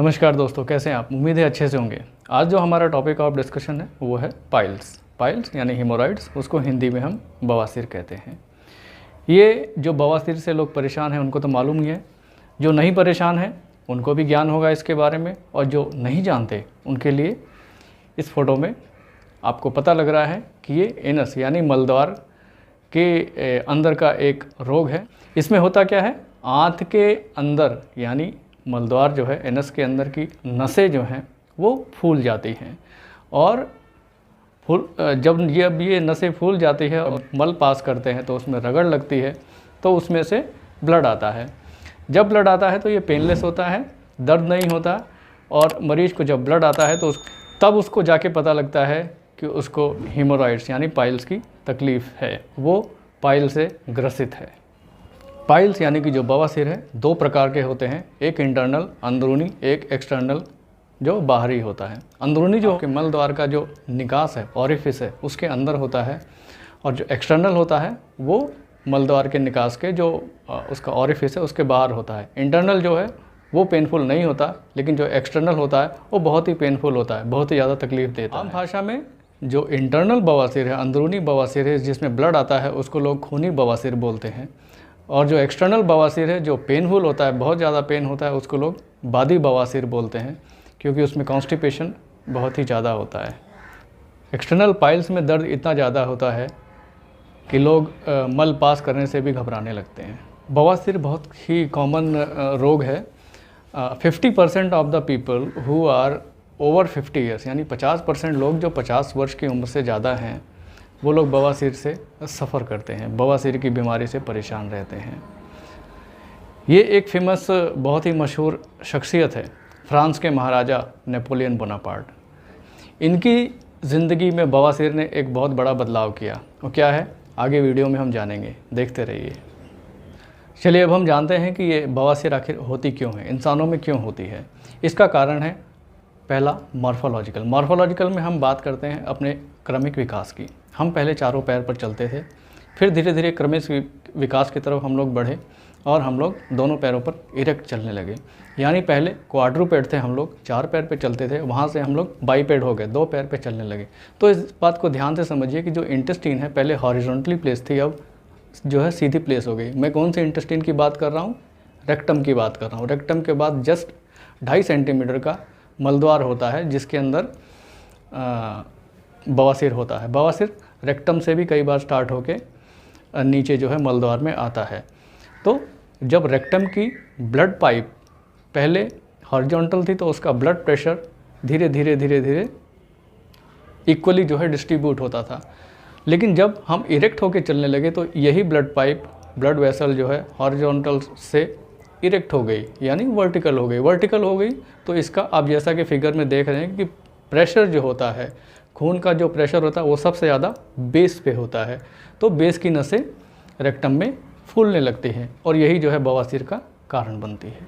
नमस्कार दोस्तों, कैसे हैं आप? उम्मीद है अच्छे से होंगे। आज जो हमारा टॉपिक ऑफ डिस्कशन है वो है पाइल्स यानी हेमोरॉइड्स, उसको हिंदी में हम बवासीर कहते हैं। ये जो बवासीर से लोग परेशान हैं उनको तो मालूम ही है, जो नहीं परेशान हैं उनको भी ज्ञान होगा इसके बारे में, और जो नहीं जानते उनके लिए इस फोटो में आपको पता लग रहा है कि ये एनस यानी मलद्वार के अंदर का एक रोग है। इसमें होता क्या है, आंत के अंदर यानी मलद्वार जो है, एनस के अंदर की नसें जो हैं वो फूल जाती हैं, और जब ये नसें फूल जाती है और मल पास करते हैं तो उसमें रगड़ लगती है, तो उसमें से ब्लड आता है। जब ब्लड आता है तो ये पेनलेस होता है, दर्द नहीं होता, और मरीज़ को जब ब्लड आता है तो तब उसको जाके पता लगता है कि उसको हेमोरॉइड्स यानी पाइल्स की तकलीफ़ है, वो पाइल से ग्रसित है। पाइल्स यानी कि जो बवासीर है दो प्रकार के होते हैं, एक इंटरनल अंदरूनी, एक एक्सटर्नल जो बाहरी होता है। अंदरूनी जो कि मल द्वार का जो निकास है, ऑरिफिस है, उसके अंदर होता है, और जो एक्सटर्नल होता है वो मल द्वार के निकास के जो उसका ऑरिफिस है उसके बाहर होता है। इंटरनल जो है वो पेनफुल नहीं होता, लेकिन जो एक्सटर्नल होता है वो बहुत ही पेनफुल होता है, बहुत ही ज़्यादा तकलीफ़ देता है। आम भाषा में जो इंटरनल बवासीर है, अंदरूनी बवासीर है, जिसमें ब्लड आता है, उसको लोग खूनी बवासीर बोलते हैं। और जो एक्सटर्नल बवासीर है, जो पेनफुल होता है, बहुत ज़्यादा पेन होता है, उसको लोग बादी बवासीर बोलते हैं, क्योंकि उसमें कॉन्स्टिपेशन बहुत ही ज़्यादा होता है। एक्सटर्नल पाइल्स में दर्द इतना ज़्यादा होता है कि लोग मल पास करने से भी घबराने लगते हैं। बवासीर बहुत ही कॉमन रोग है। 50% of the people who are over 50 years यानी 50% लोग जो 50 वर्ष की उम्र से ज़्यादा हैं वो लोग बवासीर से सफ़र करते हैं, बवासीर की बीमारी से परेशान रहते हैं। ये एक फेमस, बहुत ही मशहूर शख्सियत है, फ्रांस के महाराजा नेपोलियन बोनापार्ट। इनकी ज़िंदगी में बवासीर ने एक बहुत बड़ा बदलाव किया। वो क्या है, आगे वीडियो में हम जानेंगे, देखते रहिए। चलिए अब हम जानते हैं कि ये बवासीर आखिर होती क्यों है, इंसानों में क्यों होती है। इसका कारण है पहला मॉर्फोलॉजिकल में हम बात करते हैं अपने क्रमिक विकास की। हम पहले चारों पैर पर चलते थे, फिर धीरे धीरे क्रमिक विकास की तरफ हम लोग बढ़े और हम लोग दोनों पैरों पर इरेक्ट चलने लगे। यानी पहले क्वाड्रूपेड थे हम लोग, 4 पैर पे चलते थे, वहाँ से हम लोग बाईपेड हो गए, 2 पैर पे चलने लगे। तो इस बात को ध्यान से समझिए कि जो इंटेस्टीन है पहले हॉरिजॉन्टली प्लेस थी, अब जो है सीधी प्लेस हो गई। मैं कौन से इंटेस्टीन की बात कर रहा हूँ, रेक्टम की बात कर रहा हूँ। रेक्टम के बाद जस्ट 2.5 सेंटीमीटर का मलद्वार होता है जिसके अंदर बवासीर होता है। बवासीर रेक्टम से भी कई बार स्टार्ट होके नीचे जो है मलद्वार में आता है। तो जब रेक्टम की ब्लड पाइप पहले हॉरिजॉन्टल थी तो उसका ब्लड प्रेशर धीरे धीरे इक्वली जो है डिस्ट्रीब्यूट होता था, लेकिन जब हम इरेक्ट होके चलने लगे तो यही ब्लड पाइप, ब्लड वेसल जो है हॉरिजॉन्टल से इरेक्ट हो गई, यानी वर्टिकल हो गई। तो इसका आप जैसा कि फिगर में देख रहे हैं कि प्रेशर जो होता है, खून का जो प्रेशर होता है वो सबसे ज़्यादा बेस पे होता है। तो बेस की नसें रेक्टम में फूलने लगती हैं और यही जो है बवासीर का कारण बनती है।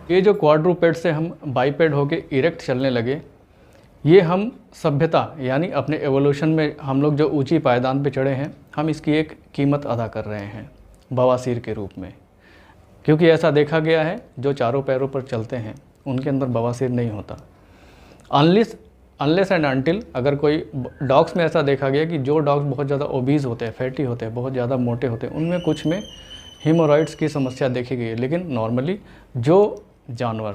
ये जो क्वाड्रूपेड से हम बाईपेड होके इरेक्ट चलने लगे, ये हम सभ्यता यानी अपने एवोल्यूशन में हम लोग जो ऊंची पायदान पे चढ़े हैं, हम इसकी एक कीमत अदा कर रहे हैं बवासीर के रूप में। क्योंकि ऐसा देखा गया है जो चारों पैरों पर चलते हैं उनके अंदर बवासीर नहीं होता। अनलेस एंड अनटिल, अगर कोई डॉग्स में ऐसा देखा गया कि जो डॉग्स बहुत ज़्यादा ओबीज होते हैं, फैटी होते हैं, बहुत ज़्यादा मोटे होते हैं, उनमें कुछ में हेमोरॉइड्स की समस्या देखी गई है। लेकिन नॉर्मली जो जानवर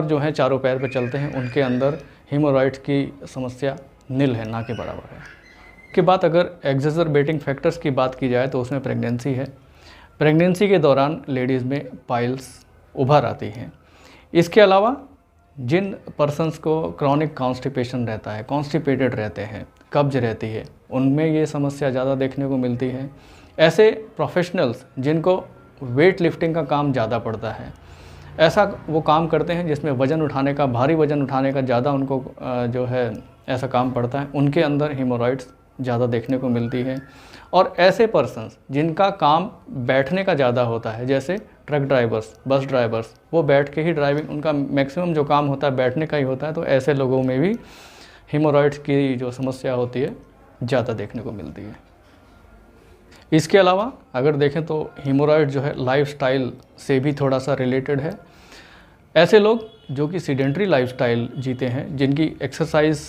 जो हैं चारों पैर पर चलते हैं उनके अंदर हेमोरॉइड्स की समस्या नील है, ना के बराबर है। के बाद अगर एग्जैजरबेटिंग फैक्टर्स की बात की जाए तो उसमें प्रेगनेंसी है। प्रेगनेंसी के दौरान लेडीज़ में पाइल्स उभर आती हैं। इसके अलावा जिन पर्सन्स को क्रॉनिक कॉन्स्टिपेशन रहता है, कॉन्स्टिपेटेड रहते हैं, कब्ज रहती है, उनमें ये समस्या ज़्यादा देखने को मिलती है। ऐसे प्रोफेशनल्स जिनको वेट लिफ्टिंग का काम ज़्यादा पड़ता है, ऐसा वो काम करते हैं जिसमें वज़न उठाने का, भारी वज़न उठाने का ज़्यादा उनको जो है ऐसा काम पड़ता है, उनके अंदर हेमोरॉइड्स ज़्यादा देखने को मिलती है। और ऐसे पर्सन्स जिनका काम बैठने का ज़्यादा होता है, जैसे ट्रक ड्राइवर्स, बस ड्राइवर्स, वो बैठ के ही ड्राइविंग, उनका मैक्सिमम जो काम होता है बैठने का ही होता है, तो ऐसे लोगों में भी हेमोरॉइड्स की जो समस्या होती है ज़्यादा देखने को मिलती है। इसके अलावा अगर देखें तो हेमोरॉइड जो है लाइफस्टाइल से भी थोड़ा सा रिलेटेड है। ऐसे लोग जो कि सीडेंट्री लाइफस्टाइल जीते हैं, जिनकी एक्सरसाइज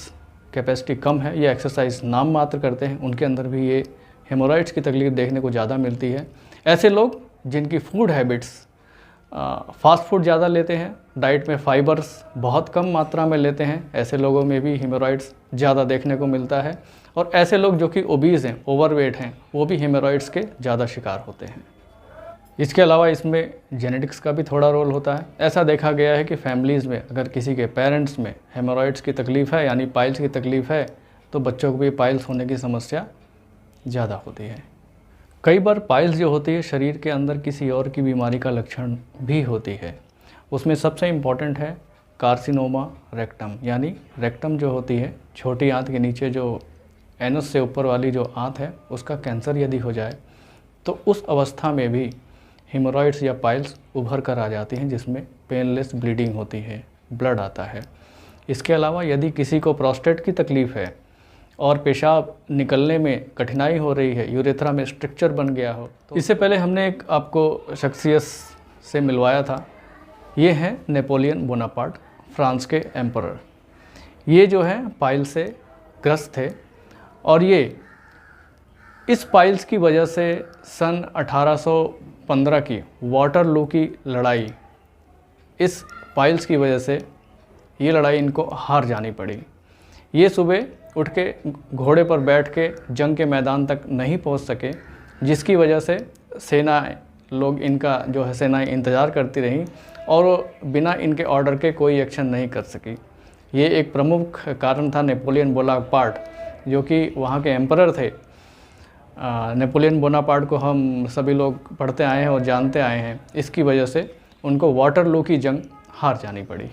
कैपेसिटी कम है या एक्सरसाइज नाम मात्र करते हैं, उनके अंदर भी ये हेमोरॉइड्स की तकलीफ देखने को ज़्यादा मिलती है। ऐसे लोग जिनकी फूड हैबिट्स फास्ट फूड ज़्यादा लेते हैं, डाइट में फाइबर्स बहुत कम मात्रा में लेते हैं, ऐसे लोगों में भी हेमोरॉइड्स ज़्यादा देखने को मिलता है। और ऐसे लोग जो कि ओबीज हैं, ओवरवेट हैं, वो भी हेमोरॉइड्स के ज़्यादा शिकार होते हैं। इसके अलावा इसमें जेनेटिक्स का भी थोड़ा रोल होता है। ऐसा देखा गया है कि फैमिलीज़ में अगर किसी के पेरेंट्स में हेमोरॉइड्स की तकलीफ़ है, यानी पाइल्स की तकलीफ़ है, तो बच्चों को भी पाइल्स होने की समस्या ज़्यादा होती है। कई बार पाइल्स जो होती है शरीर के अंदर किसी और की बीमारी का लक्षण भी होती है। उसमें सबसे इम्पॉर्टेंट है कार्सिनोमा रेक्टम, यानी रेक्टम जो होती है, छोटी आंत के नीचे जो एनस से ऊपर वाली जो आंत है, उसका कैंसर यदि हो जाए तो उस अवस्था में भी हेमोरॉइड्स या पाइल्स उभर कर आ जाती हैं, जिसमें पेनलेस ब्लीडिंग होती है, ब्लड आता है। इसके अलावा यदि किसी को प्रोस्टेट की तकलीफ़ है और पेशाब निकलने में कठिनाई हो रही है, यूरेथ्रा में स्ट्रक्चर बन गया हो, तो इससे पहले हमने एक आपको शख्सियत से मिलवाया था। ये हैं नेपोलियन बोनापार्ट, फ्रांस के एम्परर। ये जो है पाइल से ग्रस्त थे और ये इस पाइल्स की वजह से सन 1815 की वाटरलू की लड़ाई, इस पाइल्स की वजह से ये लड़ाई इनको हार जानी पड़ी। ये सुबह उठ के घोड़े पर बैठ के जंग के मैदान तक नहीं पहुंच सके, जिसकी वजह से सेनाएं लोग इनका जो है सेनाएं इंतज़ार करती रहीं और बिना इनके ऑर्डर के कोई एक्शन नहीं कर सकी। ये एक प्रमुख कारण था नेपोलियन बोनापार्ट, जो कि वहाँ के एम्परर थे। नेपोलियन बोनापार्ट को हम सभी लोग पढ़ते आए हैं और जानते आए हैं। इसकी वजह से उनको वाटरलू की जंग हार जानी पड़ी।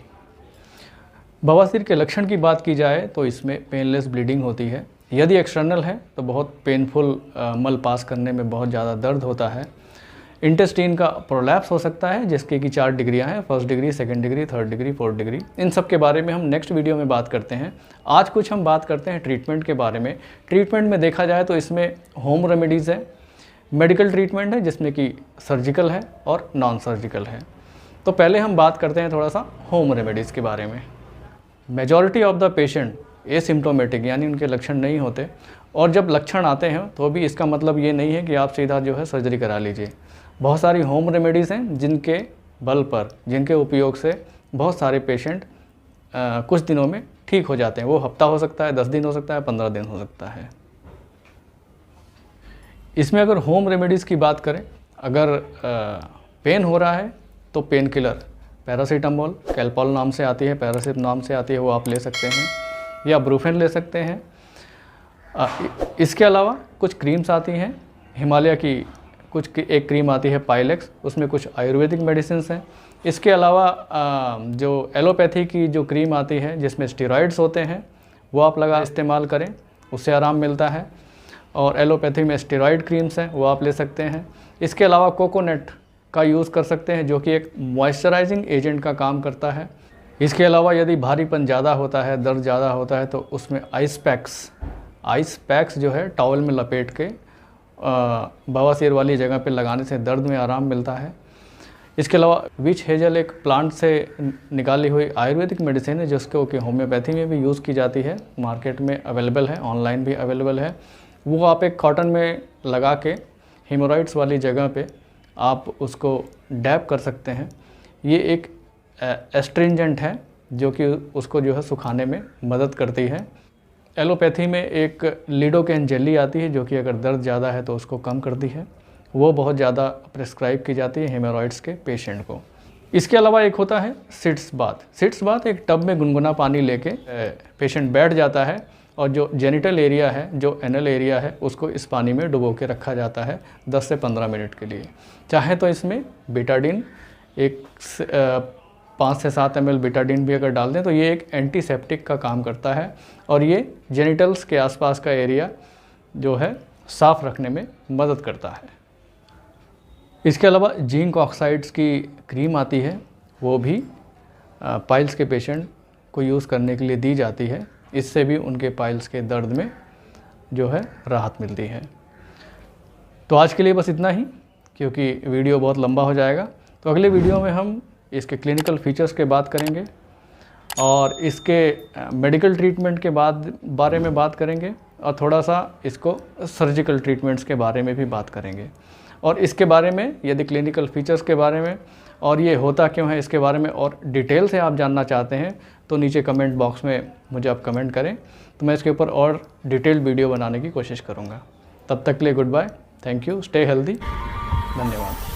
बवासीर के लक्षण की बात की जाए तो इसमें पेनलेस ब्लीडिंग होती है। यदि एक्सटर्नल है तो बहुत पेनफुल, मल पास करने में बहुत ज़्यादा दर्द होता है। इंटेस्टीन का प्रोलैप्स हो सकता है, जिसके कि 4 डिग्रियाँ हैं, 1st degree, 2nd degree, 3rd degree, 4th degree. इन सब के बारे में हम नेक्स्ट वीडियो में बात करते हैं। आज कुछ हम बात करते हैं ट्रीटमेंट के बारे में। ट्रीटमेंट में देखा जाए तो इसमें होम रेमेडीज़ है, मेडिकल ट्रीटमेंट है जिसमें कि सर्जिकल है और नॉन सर्जिकल है। तो पहले हम बात करते हैं थोड़ा सा होम रेमेडीज़ के बारे में। Majority of the patient asymptomatic, यानी उनके लक्षण नहीं होते, और जब लक्षण आते हैं तो भी इसका मतलब ये नहीं है कि आप सीधा जो है सर्जरी करा लीजिए। बहुत सारी होम रेमेडीज़ हैं जिनके बल पर, जिनके उपयोग से बहुत सारे पेशेंट कुछ दिनों में ठीक हो जाते हैं। वो हफ्ता हो सकता है, 10 दिन हो सकता है, 15 दिन हो सकता है। इसमें अगर होम रेमेडीज़ की बात करें, अगर पेन हो रहा है तो पेन किलर, पैरासीटामोल, कैलपॉल नाम से आती है, पैरासिप नाम से आती है, वो आप ले सकते हैं, या ब्रूफेन ले सकते हैं। इसके अलावा कुछ क्रीम्स आती हैं, हिमालय की एक क्रीम आती है पाइलेक्स, उसमें कुछ आयुर्वेदिक मेडिसिन हैं। इसके अलावा जो एलोपैथी की जो क्रीम आती है जिसमें स्टेरॉइड्स होते हैं, वो आप इस्तेमाल करें, उससे आराम मिलता है। और एलोपैथी में स्टेरॉइड क्रीम्स हैं, वो आप ले सकते हैं। इसके अलावा कोकोनट का यूज़ कर सकते हैं, जो कि एक मॉइस्चराइजिंग एजेंट का काम करता है। इसके अलावा यदि भारीपन ज़्यादा होता है, दर्द ज़्यादा होता है, तो उसमें आइस पैक्स जो है टॉवल में लपेट के बवासीर वाली जगह पे लगाने से दर्द में आराम मिलता है। इसके अलावा विच हेजल एक प्लांट से निकाली हुई आयुर्वेदिक मेडिसिन है, जिसको कि होम्योपैथी में भी यूज़ की जाती है, मार्केट में अवेलेबल है, ऑनलाइन भी अवेलेबल है। वो आप एक कॉटन में लगा के हेमोरॉइड्स वाली जगह पे आप उसको डैब कर सकते हैं। ये एक एस्ट्रिंजेंट है जो कि उसको जो है सुखाने में मदद करती है। एलोपैथी में एक लिडोकेन जेली आती है, जो कि अगर दर्द ज़्यादा है तो उसको कम करती है, वो बहुत ज़्यादा प्रिस्क्राइब की जाती है हेमोरॉइड्स के पेशेंट को। इसके अलावा एक होता है सिट्स बाथ। एक टब में गुनगुना पानी लेके पेशेंट बैठ जाता है और जो जेनिटल एरिया है, जो एनल एरिया है, उसको इस पानी में डुबो के रखा जाता है 10 से 15 मिनट के लिए। चाहे तो इसमें बेटाडीन, एक 5 से 7 ml बेटाडीन भी अगर डाल दें तो ये एक एंटीसेप्टिक का काम करता है और ये जेनिटल्स के आसपास का एरिया जो है साफ़ रखने में मदद करता है। इसके अलावा जिंक ऑक्साइड्स की क्रीम आती है, वो भी पाइल्स के पेशेंट को यूज़ करने के लिए दी जाती है। इससे भी उनके पाइल्स के दर्द में जो है राहत मिलती है। तो आज के लिए बस इतना ही, क्योंकि वीडियो बहुत लंबा हो जाएगा। तो अगले वीडियो में हम इसके क्लिनिकल फीचर्स के बात करेंगे और इसके मेडिकल ट्रीटमेंट के बारे में बात करेंगे और थोड़ा सा इसको सर्जिकल ट्रीटमेंट्स के बारे में भी बात करेंगे। और इसके बारे में, यदि क्लिनिकल फीचर्स के बारे में और ये होता क्यों है इसके बारे में और डिटेल से आप जानना चाहते हैं तो नीचे कमेंट बॉक्स में मुझे आप कमेंट करें, तो मैं इसके ऊपर और डिटेल्ड वीडियो बनाने की कोशिश करूँगा। तब तक के लिए goodbye, thank you, stay healthy, धन्यवाद।